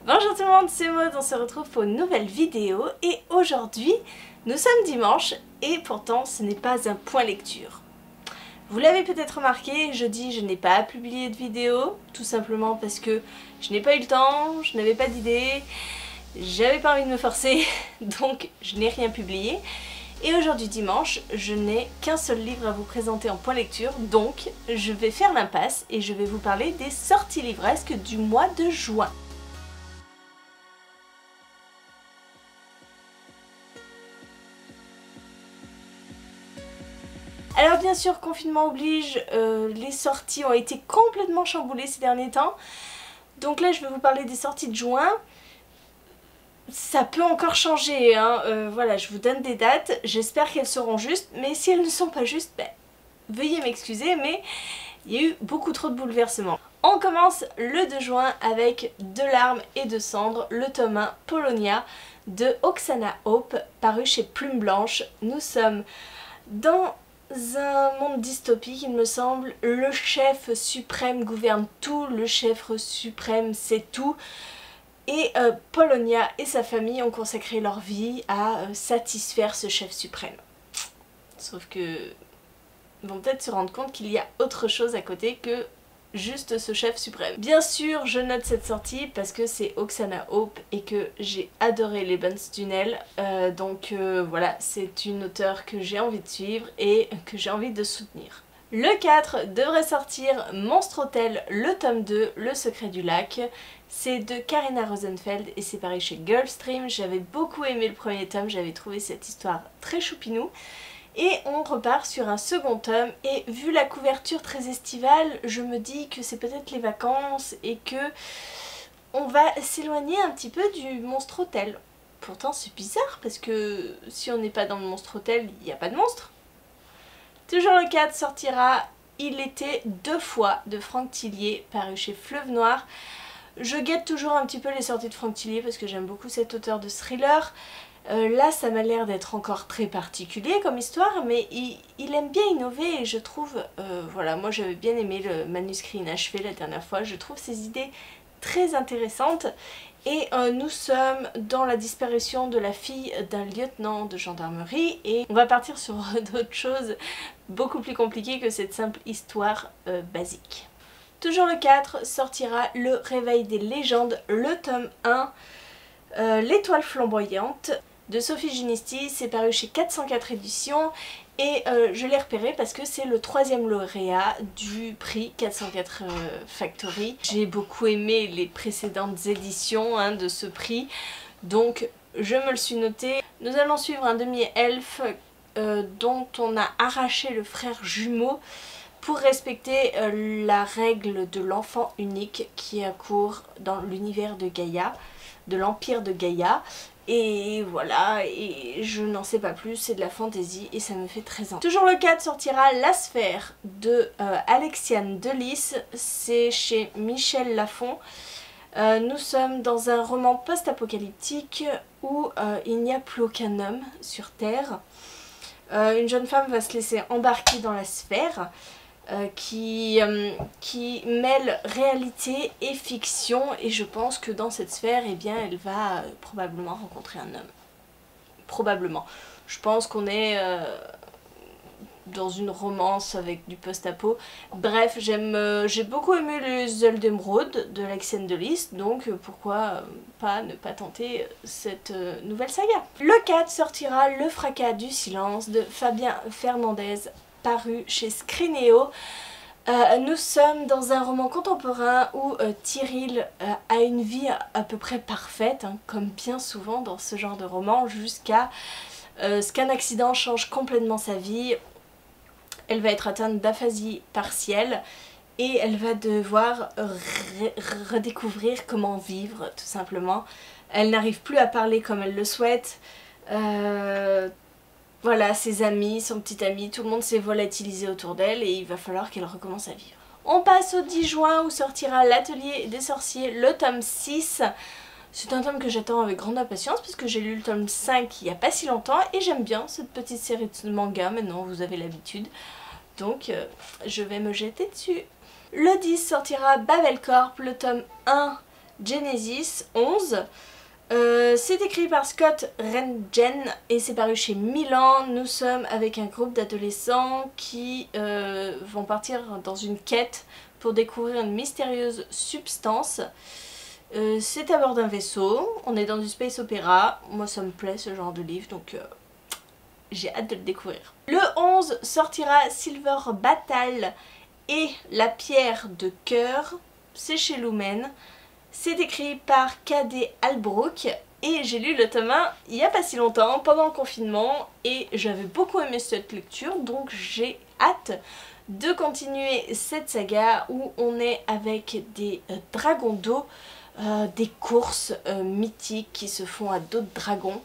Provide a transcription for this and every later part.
Bonjour tout le monde, c'est Maud, on se retrouve pour une nouvelle vidéo et aujourd'hui nous sommes dimanche et pourtant ce n'est pas un point lecture. Vous l'avez peut-être remarqué, jeudi je n'ai pas publié de vidéo, tout simplement parce que je n'ai pas eu le temps, je n'avais pas d'idée, j'avais pas envie de me forcer, donc je n'ai rien publié. Et aujourd'hui dimanche, je n'ai qu'un seul livre à vous présenter en point lecture, donc je vais faire l'impasse et je vais vous parler des sorties livresques du mois de juin. Alors bien sûr, confinement oblige, les sorties ont été complètement chamboulées ces derniers temps. Donc là, je vais vous parler des sorties de juin. Ça peut encore changer, hein. Voilà, je vous donne des dates, j'espère qu'elles seront justes. Mais si elles ne sont pas justes, ben, veuillez m'excuser, mais il y a eu beaucoup trop de bouleversements. On commence le 2 juin avec De larmes et de cendres, le tome 1 Polonia de Oksana Hope, paru chez Plume Blanche. Nous sommes dans un monde dystopique, il me semble. Le chef suprême gouverne tout, le chef suprême sait tout. Et Polonia et sa famille ont consacré leur vie à satisfaire ce chef suprême. Sauf que ils vont peut-être se rendre compte qu'il y a autre chose à côté que juste ce chef suprême. Bien sûr, je note cette sortie parce que c'est Oksana Hope et que j'ai adoré Les Bones Tunnel. Donc voilà, c'est une auteure que j'ai envie de suivre et que j'ai envie de soutenir. Le 4 devrait sortir Monstre Hotel, le tome 2, Le secret du lac. C'est de Karina Rosenfeld et c'est paru chez Gulfstream. J'avais beaucoup aimé le premier tome, j'avais trouvé cette histoire très choupinou. Et on repart sur un second tome et vu la couverture très estivale, je me dis que c'est peut-être les vacances et que on va s'éloigner un petit peu du Monstre Hotel. Pourtant c'est bizarre parce que si on n'est pas dans le Monstre Hotel, il n'y a pas de monstre. Toujours le 4 sortira Il était deux fois de Franck Tillier, paru chez Fleuve Noir. Je guette toujours un petit peu les sorties de Franck Tillier parce que j'aime beaucoup cet auteur de thriller. Là ça m'a l'air d'être encore très particulier comme histoire, mais il aime bien innover et je trouve, voilà, moi j'avais bien aimé le manuscrit inachevé la dernière fois, je trouve ses idées très intéressantes. Et nous sommes dans la disparition de la fille d'un lieutenant de gendarmerie et on va partir sur d'autres choses beaucoup plus compliquées que cette simple histoire basique. Toujours le 4 sortira Le Réveil des légendes, le tome 1, L'étoile flamboyante de Sophie Ginisti, c'est paru chez 404 éditions et je l'ai repéré parce que c'est le 3e lauréat du prix 404 Factory. J'ai beaucoup aimé les précédentes éditions de ce prix, donc je me le suis noté. Nous allons suivre un demi-elfe dont on a arraché le frère jumeau pour respecter la règle de l'enfant unique qui accourt dans l'univers de Gaïa, de l'empire de Gaïa. Et voilà, et je n'en sais pas plus, c'est de la fantaisie et ça me fait très envie. Toujours le 4 sortira La Sphère de Alexiane Delis, c'est chez Michel Lafon. Nous sommes dans un roman post-apocalyptique où il n'y a plus aucun homme sur Terre. Une jeune femme va se laisser embarquer dans la sphère qui mêle réalité et fiction, et je pense que dans cette sphère, eh bien, elle va probablement rencontrer un homme. Probablement. Je pense qu'on est dans une romance avec du post-apo. Bref, j'ai beaucoup aimé Les Ailes d'Émeraude de Alexiane Delis, donc pourquoi pas ne pas tenter cette nouvelle saga. Le 4 sortira Le Fracas du silence de Fabien Fernandez, paru chez Scrineo. Nous sommes dans un roman contemporain où Tyril a une vie à peu près parfaite, comme bien souvent dans ce genre de roman, jusqu'à ce qu'un accident change complètement sa vie. Elle va être atteinte d'aphasie partielle et elle va devoir redécouvrir comment vivre, tout simplement. Elle n'arrive plus à parler comme elle le souhaite. Voilà, ses amis, son petit ami, tout le monde s'est volatilisé autour d'elle et il va falloir qu'elle recommence à vivre. On passe au 10 juin où sortira L'Atelier des sorciers, le tome 6. C'est un tome que j'attends avec grande impatience puisque j'ai lu le tome 5 il n'y a pas si longtemps et j'aime bien cette petite série de manga, maintenant vous avez l'habitude. Donc je vais me jeter dessus. Le 10 sortira Babelcorp, le tome 1 Genesis 11. C'est écrit par Scott Rentgen et c'est paru chez Milan. Nous sommes avec un groupe d'adolescents qui vont partir dans une quête pour découvrir une mystérieuse substance. C'est à bord d'un vaisseau, on est dans du space opéra. Moi ça me plaît ce genre de livre, donc j'ai hâte de le découvrir. Le 11 sortira Silver Battle et la pierre de cœur. C'est chez Lumen. C'est écrit par K.D. Albrook et j'ai lu le tome 1 il n'y a pas si longtemps, pendant le confinement, et j'avais beaucoup aimé cette lecture, donc j'ai hâte de continuer cette saga où on est avec des dragons d'eau, des courses mythiques qui se font à d'autres dragons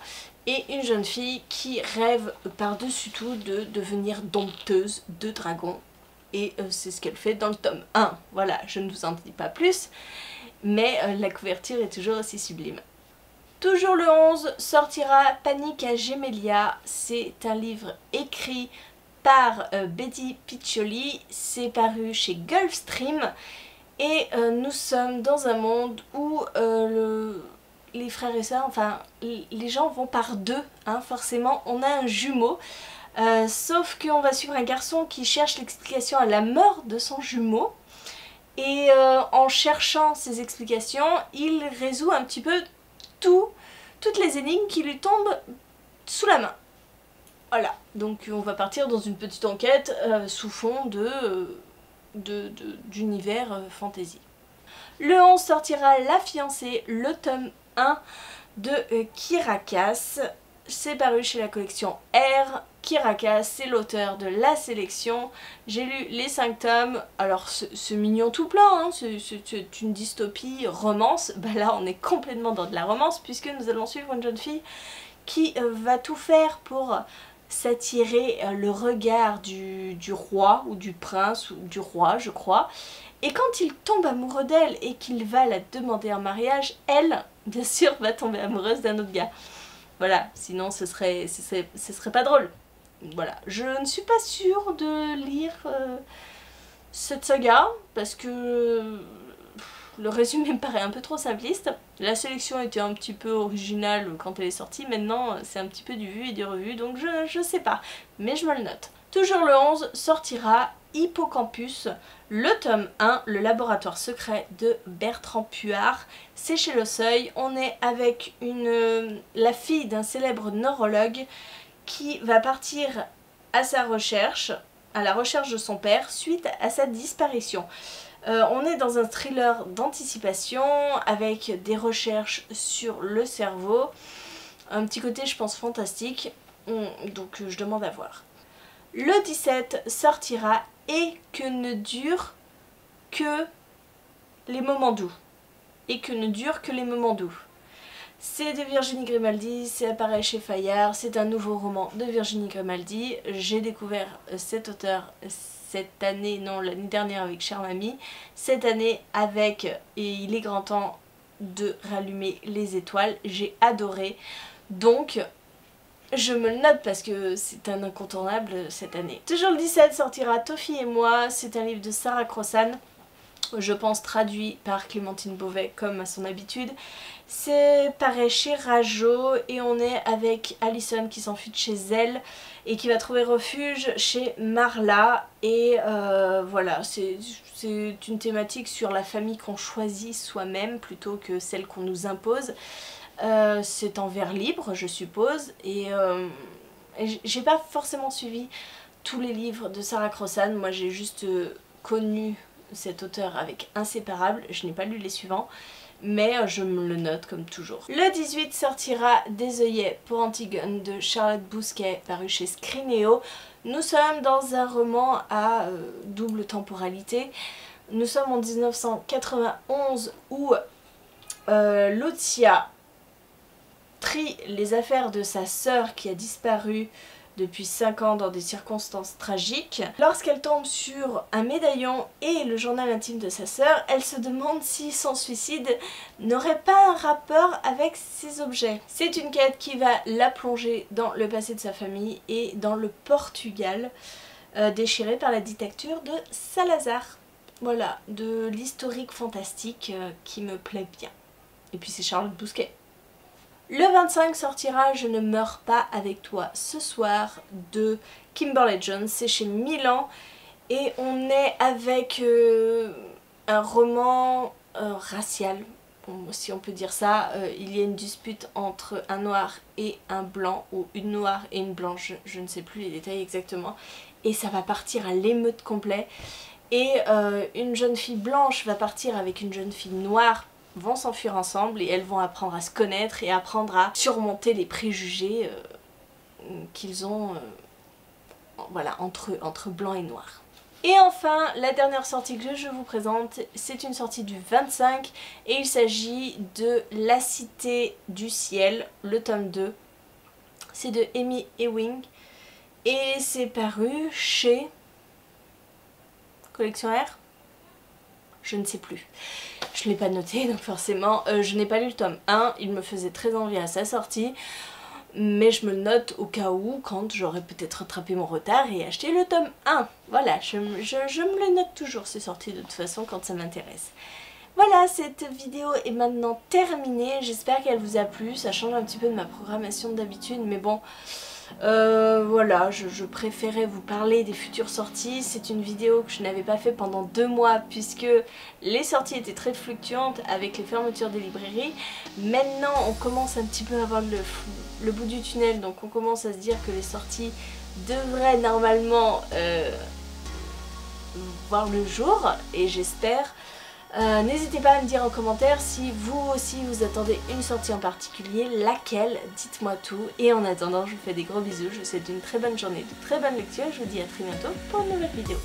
et une jeune fille qui rêve par-dessus tout de devenir dompteuse de dragons. Et c'est ce qu'elle fait dans le tome 1. Voilà, je ne vous en dis pas plus. Mais la couverture est toujours aussi sublime. Toujours le 11 sortira Panique à Gemellia. C'est un livre écrit par Betty Piccioli. C'est paru chez Gulfstream. Et nous sommes dans un monde où les frères et sœurs, enfin les gens vont par deux, hein, forcément. On a un jumeau. Sauf qu'on va suivre un garçon qui cherche l'explication à la mort de son jumeau. Et en cherchant ces explications, il résout un petit peu toutes les énigmes qui lui tombent sous la main. Voilà, donc on va partir dans une petite enquête sous fond d'univers fantasy. Le 11 sortira La Fiancée, le tome 1 de Kirakas. C'est paru chez la collection R. Kirakas, c'est l'auteur de la sélection. J'ai lu les 5 tomes. Alors c'est mignon tout plein, hein. C'est une dystopie romance. Bah là on est complètement dans de la romance puisque nous allons suivre une jeune fille qui va tout faire pour s'attirer le regard du roi ou du prince ou du roi je crois. Et quand il tombe amoureux d'elle et qu'il va la demander en mariage, elle bien sûr va tomber amoureuse d'un autre gars. Voilà, sinon ce serait pas drôle. Voilà, je ne suis pas sûre de lire cette saga parce que le résumé me paraît un peu trop simpliste. La sélection était un petit peu originale quand elle est sortie, maintenant c'est un petit peu du vu et du revu, donc je sais pas, mais je me le note. Toujours le 11 sortira Hippocampus, le tome 1, le laboratoire secret de Bertrand Puard. C'est chez Le Seuil, on est avec la fille d'un célèbre neurologue qui va partir à sa recherche, à la recherche de son père suite à sa disparition. On est dans un thriller d'anticipation avec des recherches sur le cerveau, un petit côté je pense fantastique, donc je demande à voir. Le 17 sortira Et que ne durent que les moments doux. Et que ne durent que les moments doux. C'est de Virginie Grimaldi, c'est appareil chez Fayard, c'est un nouveau roman de Virginie Grimaldi. J'ai découvert cet auteur cette année, non l'année dernière avec Chère Mamie, cette année avec Et il est grand temps de rallumer les étoiles. J'ai adoré, donc je me le note parce que c'est un incontournable cette année. Toujours le 17 sortira Toffie et moi, c'est un livre de Sarah Crossan, je pense traduit par Clémentine Beauvais comme à son habitude. C'est pareil chez Rajo et on est avec Alison qui s'enfuit de chez elle et qui va trouver refuge chez Marla. Et voilà, c'est une thématique sur la famille qu'on choisit soi-même plutôt que celle qu'on nous impose. C'est en vers libre je suppose et j'ai pas forcément suivi tous les livres de Sarah Crossan, moi j'ai juste connu cet auteur avec Inséparable, je n'ai pas lu les suivants mais je me le note comme toujours. Le 18 sortira Des œillets pour Antigone de Charlotte Bousquet paru chez Scrinéo. Nous sommes dans un roman à double temporalité. Nous sommes en 1991 où Lucia trie les affaires de sa sœur qui a disparu depuis 5 ans dans des circonstances tragiques. Lorsqu'elle tombe sur un médaillon et le journal intime de sa sœur, elle se demande si son suicide n'aurait pas un rapport avec ces objets. C'est une quête qui va la plonger dans le passé de sa famille et dans le Portugal déchiré par la dictature de Salazar. Voilà, de l'historique fantastique qui me plaît bien. Et puis c'est Charlotte Bousquet. Le 25 sortira Je ne meurs pas avec toi ce soir de Kimberly Jones, c'est chez Milan et on est avec un roman racial, si on peut dire ça. Il y a une dispute entre un noir et un blanc ou une noire et une blanche, je ne sais plus les détails exactement, et ça va partir à l'émeute complet et une jeune fille blanche va partir avec une jeune fille noire, vont s'enfuir ensemble et elles vont apprendre à se connaître et apprendre à surmonter les préjugés qu'ils ont voilà, entre blanc et noir. Et enfin, la dernière sortie que je vous présente, c'est une sortie du 25 et il s'agit de La Cité du Ciel, le tome 2. C'est de Amy Ewing et c'est paru chez Collection R. Je ne sais plus. Je ne l'ai pas noté, donc forcément, je n'ai pas lu le tome 1, il me faisait très envie à sa sortie, mais je me le note au cas où, quand j'aurais peut-être rattrapé mon retard et acheté le tome 1. Voilà, je me le note toujours ces sorties de toute façon quand ça m'intéresse. Voilà, cette vidéo est maintenant terminée, j'espère qu'elle vous a plu, ça change un petit peu de ma programmation d'habitude, mais bon... voilà, je préférais vous parler des futures sorties. C'est une vidéo que je n'avais pas fait pendant 2 mois puisque les sorties étaient très fluctuantes avec les fermetures des librairies. Maintenant on commence un petit peu à voir le bout du tunnel, donc on commence à se dire que les sorties devraient normalement voir le jour et j'espère. N'hésitez pas à me dire en commentaire si vous aussi vous attendez une sortie en particulier, laquelle, dites-moi tout. Et en attendant, je vous fais des gros bisous, je vous souhaite une très bonne journée, de très bonnes lectures, je vous dis à très bientôt pour une nouvelle vidéo.